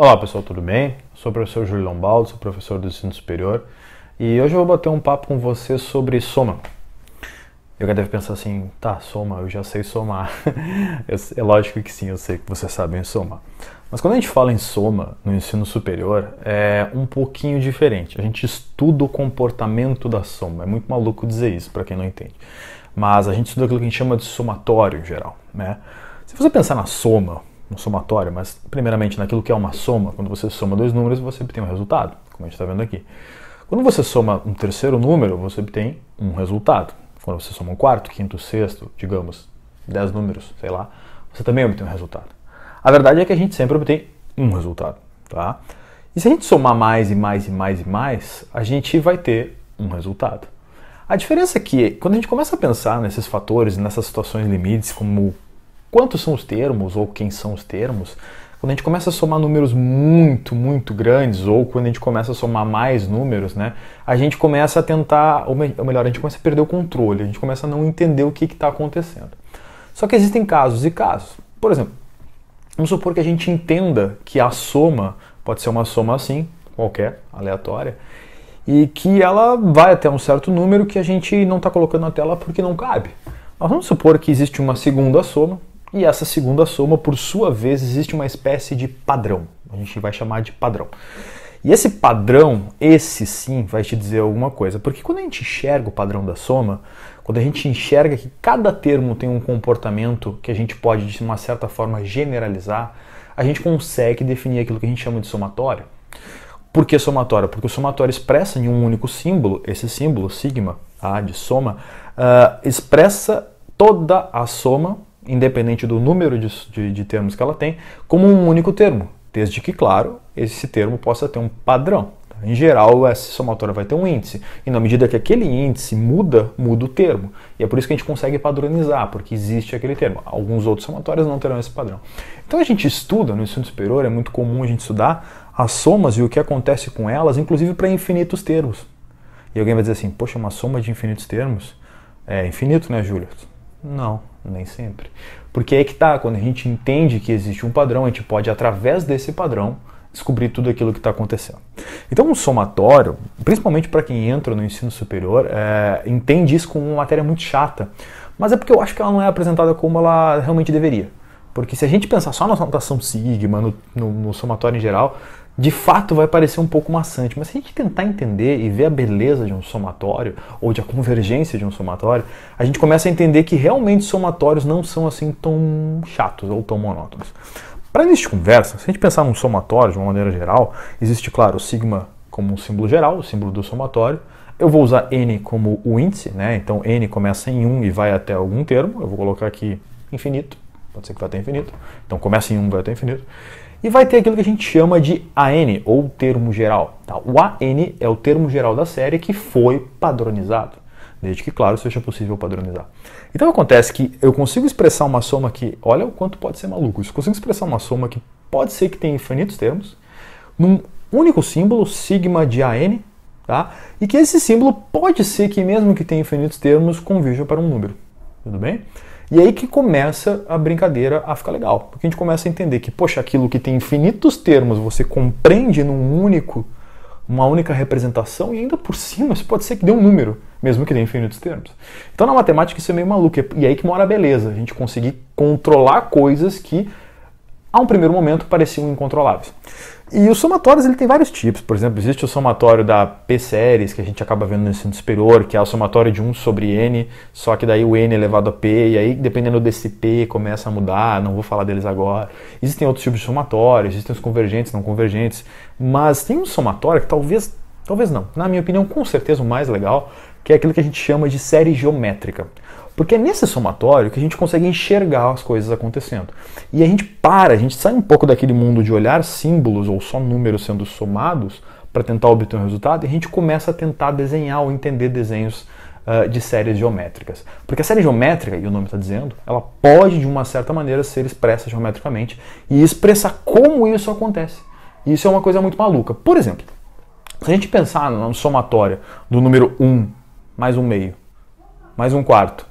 Olá pessoal, tudo bem? Sou o professor Júlio Lombaldo, sou professor do ensino superior e hoje eu vou bater um papo com você sobre soma. Eu já deve pensar assim, tá, soma, eu já sei somar. É lógico que sim, eu sei que vocês sabem somar. Mas quando a gente fala em soma no ensino superior, é um pouquinho diferente. A gente estuda o comportamento da soma. É muito maluco dizer isso, para quem não entende. Mas a gente estuda aquilo que a gente chama de somatório em geral, né? Se você pensar na soma, no somatório, mas primeiramente naquilo que é uma soma, quando você soma dois números, você obtém um resultado, como a gente está vendo aqui. Quando você soma um terceiro número, você obtém um resultado. Quando você soma um quarto, quinto, sexto, digamos, 10 números, sei lá, você também obtém um resultado. A verdade é que a gente sempre obtém um resultado, tá? E se a gente somar mais e mais e mais e mais, a gente vai ter um resultado. A diferença é que, quando a gente começa a pensar nesses fatores, nessas situações limites, como quantos são os termos ou quem são os termos, quando a gente começa a somar números muito grandes ou quando a gente começa a somar mais números, né, a gente começa a tentar, ou melhor, a gente começa a perder o controle, a gente começa a não entender o que está acontecendo. Só que existem casos e casos. Por exemplo, vamos supor que a gente entenda que a soma pode ser uma soma assim, qualquer, aleatória, e que ela vai até um certo número que a gente não está colocando na tela porque não cabe. Mas vamos supor que existe uma segunda soma, e essa segunda soma, por sua vez, existe uma espécie de padrão. A gente vai chamar de padrão. E esse padrão, esse sim, vai te dizer alguma coisa. Porque quando a gente enxerga o padrão da soma, quando a gente enxerga que cada termo tem um comportamento que a gente pode, de uma certa forma, generalizar, a gente consegue definir aquilo que a gente chama de somatório. Por que somatório? Porque o somatório expressa em um único símbolo, esse símbolo, sigma, de soma, expressa toda a soma, independente do número de termos que ela tem, como um único termo, desde que, claro, esse termo possa ter um padrão. Em geral, esse somatório vai ter um índice, e na medida que aquele índice muda o termo. E é por isso que a gente consegue padronizar, porque existe aquele termo. Alguns outros somatórios não terão esse padrão. Então a gente estuda, no ensino superior, é muito comum a gente estudar as somas e o que acontece com elas, inclusive para infinitos termos. E alguém vai dizer assim, poxa, uma soma de infinitos termos? É infinito, né, Júlio? Não, nem sempre. Porque é que tá, quando a gente entende que existe um padrão, a gente pode, através desse padrão, descobrir tudo aquilo que está acontecendo. Então, um somatório, principalmente para quem entra no ensino superior, entende isso como uma matéria muito chata. Mas é porque eu acho que ela não é apresentada como ela realmente deveria. Porque se a gente pensar só na notação sigma, no somatório em geral, de fato vai parecer um pouco maçante, mas se a gente tentar entender e ver a beleza de um somatório, ou de a convergência de um somatório, a gente começa a entender que realmente somatórios não são assim tão chatos ou tão monótonos. Para início de conversa, se a gente pensar num somatório de uma maneira geral, existe, claro, o sigma como um símbolo geral, o símbolo do somatório. Eu vou usar n como o índice, né? Então n começa em 1 e vai até algum termo, eu vou colocar aqui infinito, pode ser que vá até infinito, então começa em 1 e vai até infinito. E vai ter aquilo que a gente chama de AN, ou termo geral. Tá? O AN é o termo geral da série que foi padronizado, desde que, claro, seja possível padronizar. Então acontece que eu consigo expressar uma soma que, olha o quanto pode ser maluco, eu consigo expressar uma soma que pode ser que tenha infinitos termos, num único símbolo, sigma de AN, tá? E que esse símbolo pode ser que, mesmo que tenha infinitos termos, convirja para um número. Tudo bem? E aí que começa a brincadeira a ficar legal, porque a gente começa a entender que, poxa, aquilo que tem infinitos termos você compreende uma única representação e ainda por cima isso pode ser que dê um número, mesmo que tenha infinitos termos. Então na matemática isso é meio maluco, e aí que mora a beleza, a gente conseguir controlar coisas que a um primeiro momento pareciam incontroláveis. E os somatórios ele tem vários tipos. Por exemplo, existe o somatório da P-séries, que a gente acaba vendo no ensino superior, que é o somatório de 1 sobre n, só que daí o n elevado a p, e aí dependendo desse p começa a mudar, não vou falar deles agora. Existem outros tipos de somatórios, existem os convergentes, não convergentes, mas tem um somatório que talvez não, na minha opinião, com certeza o mais legal, que é aquilo que a gente chama de série geométrica. Porque é nesse somatório que a gente consegue enxergar as coisas acontecendo. E a gente sai um pouco daquele mundo de olhar símbolos ou só números sendo somados para tentar obter um resultado, e a gente começa a tentar desenhar ou entender desenhos de séries geométricas. Porque a série geométrica, e o nome está dizendo, ela pode de uma certa maneira ser expressa geometricamente e expressar como isso acontece. E isso é uma coisa muito maluca. Por exemplo, se a gente pensar no somatório do número 1 mais 1 meio, mais 1 quarto,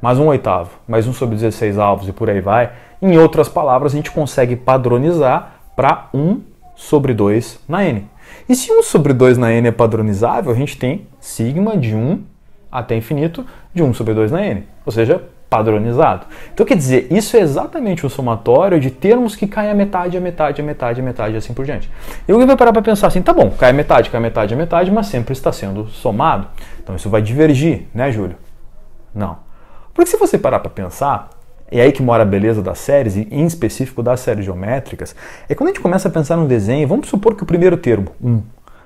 mais 1 oitavo, mais 1 sobre 16 avos e por aí vai. Em outras palavras, a gente consegue padronizar para 1 sobre 2 na n. E se 1 sobre 2 na n é padronizável, a gente tem sigma de 1 até infinito de 1 sobre 2 na n, ou seja, padronizado. Então quer dizer, isso é exatamente um somatório de termos que caem a metade, a metade, a metade, a metade e assim por diante. E alguém vai parar para pensar assim, tá bom, cai a metade, cai a metade, a metade, mas sempre está sendo somado. Então isso vai divergir, né, Júlio? Não. Porque se você parar para pensar, é aí que mora a beleza das séries, e em específico das séries geométricas, é quando a gente começa a pensar num desenho, vamos supor que o primeiro termo, 1,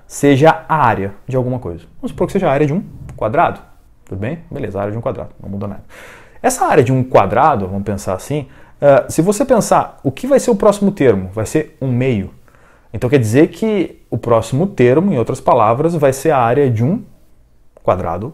seja a área de alguma coisa. Vamos supor que seja a área de um quadrado. Tudo bem? Beleza, a área de um quadrado, não muda nada. Essa área de um quadrado, vamos pensar assim, se você pensar o que vai ser o próximo termo, vai ser 1/2. Então quer dizer que o próximo termo, em outras palavras, vai ser a área de um quadrado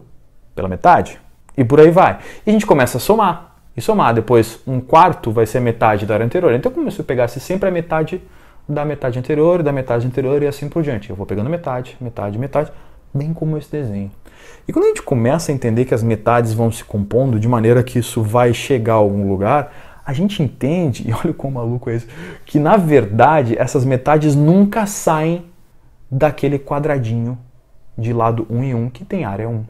pela metade. E por aí vai. E a gente começa a somar. E somar, depois 1/4 vai ser a metade da área anterior. Então como se eu pegasse sempre a metade da metade anterior, da metade anterior e assim por diante. Eu vou pegando metade, metade, metade, bem como esse desenho. E quando a gente começa a entender que as metades vão se compondo de maneira que isso vai chegar a algum lugar, a gente entende, e olha quão maluco é isso, que na verdade essas metades nunca saem daquele quadradinho de lado 1 e 1 que tem área 1.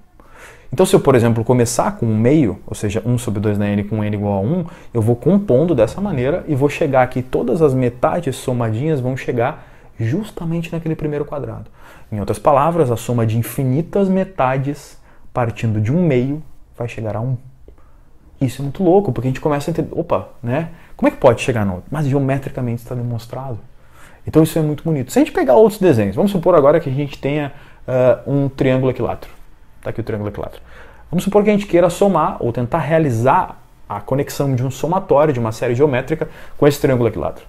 Então se eu, por exemplo, começar com 1/2, ou seja, 1 sobre 2 na n com n igual a 1, eu vou compondo dessa maneira e vou chegar aqui, todas as metades somadinhas vão chegar justamente naquele primeiro quadrado. Em outras palavras, a soma de infinitas metades partindo de 1/2 vai chegar a 1. Isso é muito louco, porque a gente começa a entender, opa, né? Como é que pode chegar no outro? Mas geometricamente está demonstrado. Então isso é muito bonito. Se a gente pegar outros desenhos, vamos supor agora que a gente tenha um triângulo equilátero. Está aqui o triângulo equilátero. Vamos supor que a gente queira somar ou tentar realizar a conexão de um somatório de uma série geométrica com esse triângulo equilátero.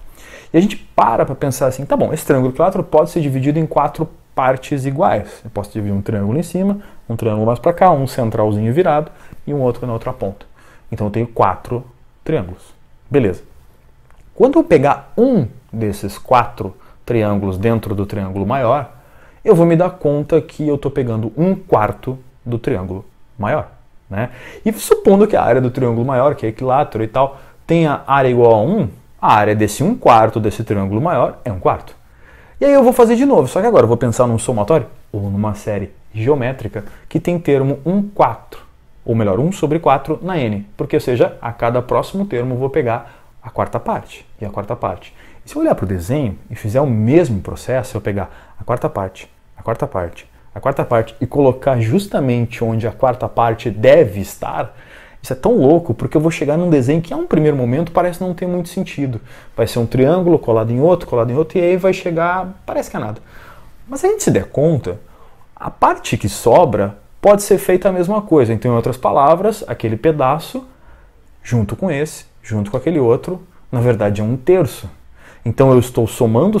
E a gente para pensar assim, tá bom, esse triângulo equilátero pode ser dividido em 4 partes iguais. Eu posso dividir um triângulo em cima, um triângulo mais para cá, um centralzinho virado e um outro na outra ponta. Então eu tenho 4 triângulos. Beleza. Quando eu pegar um desses 4 triângulos dentro do triângulo maior, eu vou me dar conta que eu estou pegando 1/4 do triângulo maior, né? E supondo que a área do triângulo maior, que é equilátero e tal, tenha área igual a 1, a área desse 1/4 desse triângulo maior é 1/4. E aí eu vou fazer de novo, só que agora eu vou pensar num somatório ou numa série geométrica que tem termo 1/4, ou melhor, 1 sobre 4 na n, porque, ou seja, a cada próximo termo eu vou pegar a quarta parte e a quarta parte. E se eu olhar para o desenho e fizer o mesmo processo, eu pegar a quarta parte, a quarta parte, a quarta parte e colocar justamente onde a quarta parte deve estar, isso é tão louco porque eu vou chegar num desenho que a um primeiro momento parece não ter muito sentido. Vai ser um triângulo colado em outro, e aí vai chegar, parece que é nada. Mas se a gente se der conta, a parte que sobra pode ser feita a mesma coisa. Então, em outras palavras, aquele pedaço, junto com esse, junto com aquele outro, na verdade é 1/3. Então eu estou somando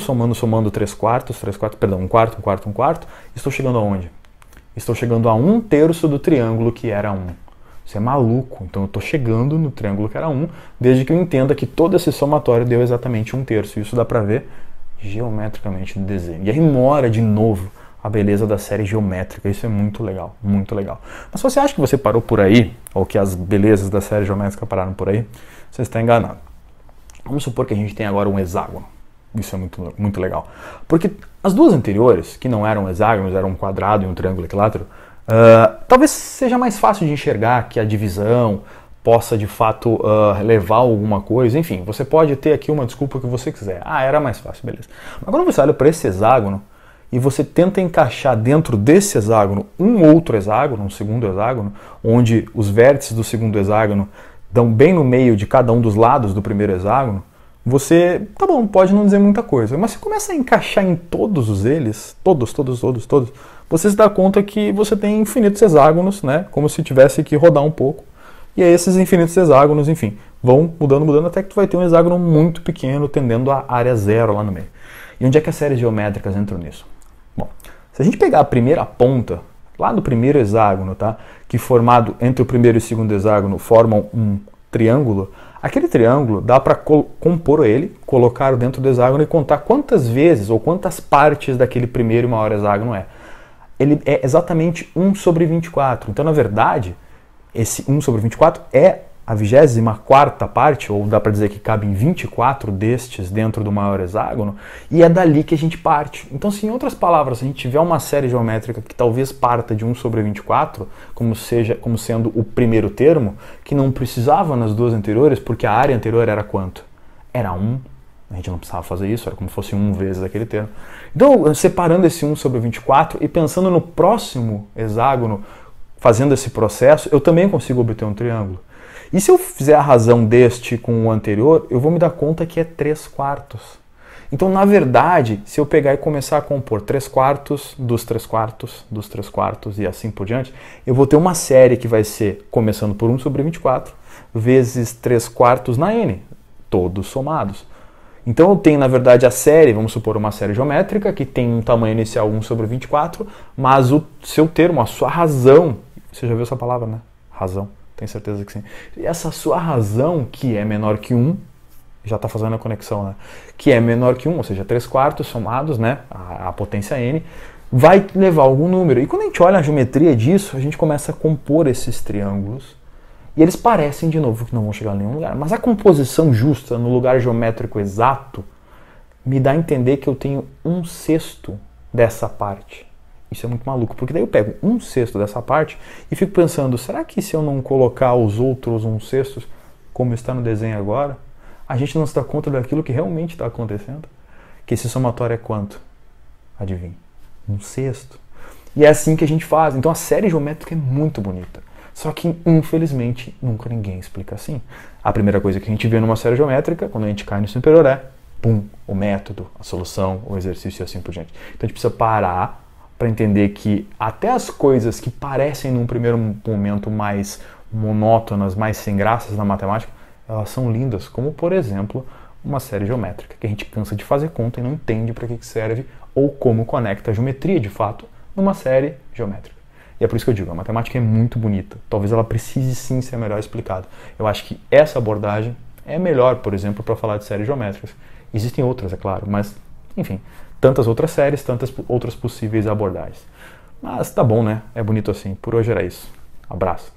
3/4, perdão, 1/4, estou chegando aonde? Estou chegando a 1/3 do triângulo que era 1. Isso é maluco. Então eu estou chegando no triângulo que era 1, desde que eu entenda que todo esse somatório deu exatamente 1/3. Isso dá para ver geometricamente no desenho. E aí mora de novo a beleza da série geométrica. Isso é muito legal, muito legal. Mas se você acha que você parou por aí, ou que as belezas da série geométrica pararam por aí, você está enganado. Vamos supor que a gente tem agora um hexágono. Isso é muito, muito legal. Porque as duas anteriores, que não eram hexágonos, eram um quadrado e um triângulo equilátero, talvez seja mais fácil de enxergar que a divisão possa de fato levar a alguma coisa. Enfim, você pode ter aqui uma desculpa que você quiser. Ah, era mais fácil, beleza. Mas quando você olha para esse hexágono e você tenta encaixar dentro desse hexágono um outro hexágono, um segundo hexágono, onde os vértices do segundo hexágono dão bem no meio de cada um dos lados do primeiro hexágono, você, tá bom, pode não dizer muita coisa, mas você começa a encaixar em todos eles, todos, você se dá conta que você tem infinitos hexágonos, né, como se tivesse que rodar um pouco, e aí esses infinitos hexágonos, enfim, vão mudando, até que tu vai ter um hexágono muito pequeno, tendendo a área zero lá no meio. E onde é que as séries geométricas entram nisso? Bom, se a gente pegar a primeira ponta, lá do primeiro hexágono, tá, que formado entre o primeiro e o segundo hexágono formam um triângulo, aquele triângulo dá para compor ele, colocar dentro do hexágono e contar quantas vezes ou quantas partes daquele primeiro e maior hexágono é. Ele é exatamente 1 sobre 24. Então, na verdade, esse 1 sobre 24 é a 24ª parte, ou dá para dizer que cabem 24 destes dentro do maior hexágono, e é dali que a gente parte. Então, se em outras palavras a gente tiver uma série geométrica que talvez parta de 1 sobre 24, como sendo o primeiro termo, que não precisava nas duas anteriores, porque a área anterior era quanto? Era 1. A gente não precisava fazer isso, era como se fosse 1 vezes aquele termo. Então, separando esse 1 sobre 24 e pensando no próximo hexágono, fazendo esse processo, eu também consigo obter um triângulo. E se eu fizer a razão deste com o anterior, eu vou me dar conta que é 3/4. Então, na verdade, se eu pegar e começar a compor 3/4 dos 3/4 dos 3/4 e assim por diante, eu vou ter uma série que vai ser, começando por 1 sobre 24, vezes 3/4 na n, todos somados. Então eu tenho, na verdade, a série, vamos supor, uma série geométrica que tem um tamanho inicial 1 sobre 24, mas o seu termo, a sua razão, você já viu essa palavra, né? Razão, tenho certeza que sim. E essa sua razão, que é menor que 1, já está fazendo a conexão, né? Que é menor que 1, ou seja, 3/4 somados, né? A potência n, vai levar algum número. E quando a gente olha a geometria disso, a gente começa a compor esses triângulos. E eles parecem, de novo, que não vão chegar a nenhum lugar. Mas a composição justa, no lugar geométrico exato, me dá a entender que eu tenho 1/6 dessa parte. Isso é muito maluco, porque daí eu pego 1/6 dessa parte e fico pensando, será que se eu não colocar os outros 1/6, como está no desenho agora, a gente não se dá conta daquilo que realmente está acontecendo? Que esse somatório é quanto? Adivinha? 1/6. E é assim que a gente faz. Então a série geométrica é muito bonita. Só que, infelizmente, nunca ninguém explica assim. A primeira coisa que a gente vê numa série geométrica, quando a gente cai no superior, é pum, o método, a solução, o exercício e assim por diante. Então a gente precisa parar para entender que até as coisas que parecem num primeiro momento mais monótonas, mais sem graças na matemática, elas são lindas, como por exemplo uma série geométrica, que a gente cansa de fazer conta e não entende para que serve ou como conecta a geometria de fato numa série geométrica. E é por isso que eu digo, a matemática é muito bonita. Talvez ela precise sim ser melhor explicada. Eu acho que essa abordagem é melhor, por exemplo, para falar de séries geométricas. Existem outras, é claro, mas, enfim, tantas outras séries, tantas outras possíveis abordagens. Mas tá bom, né? É bonito assim. Por hoje era isso. Abraço.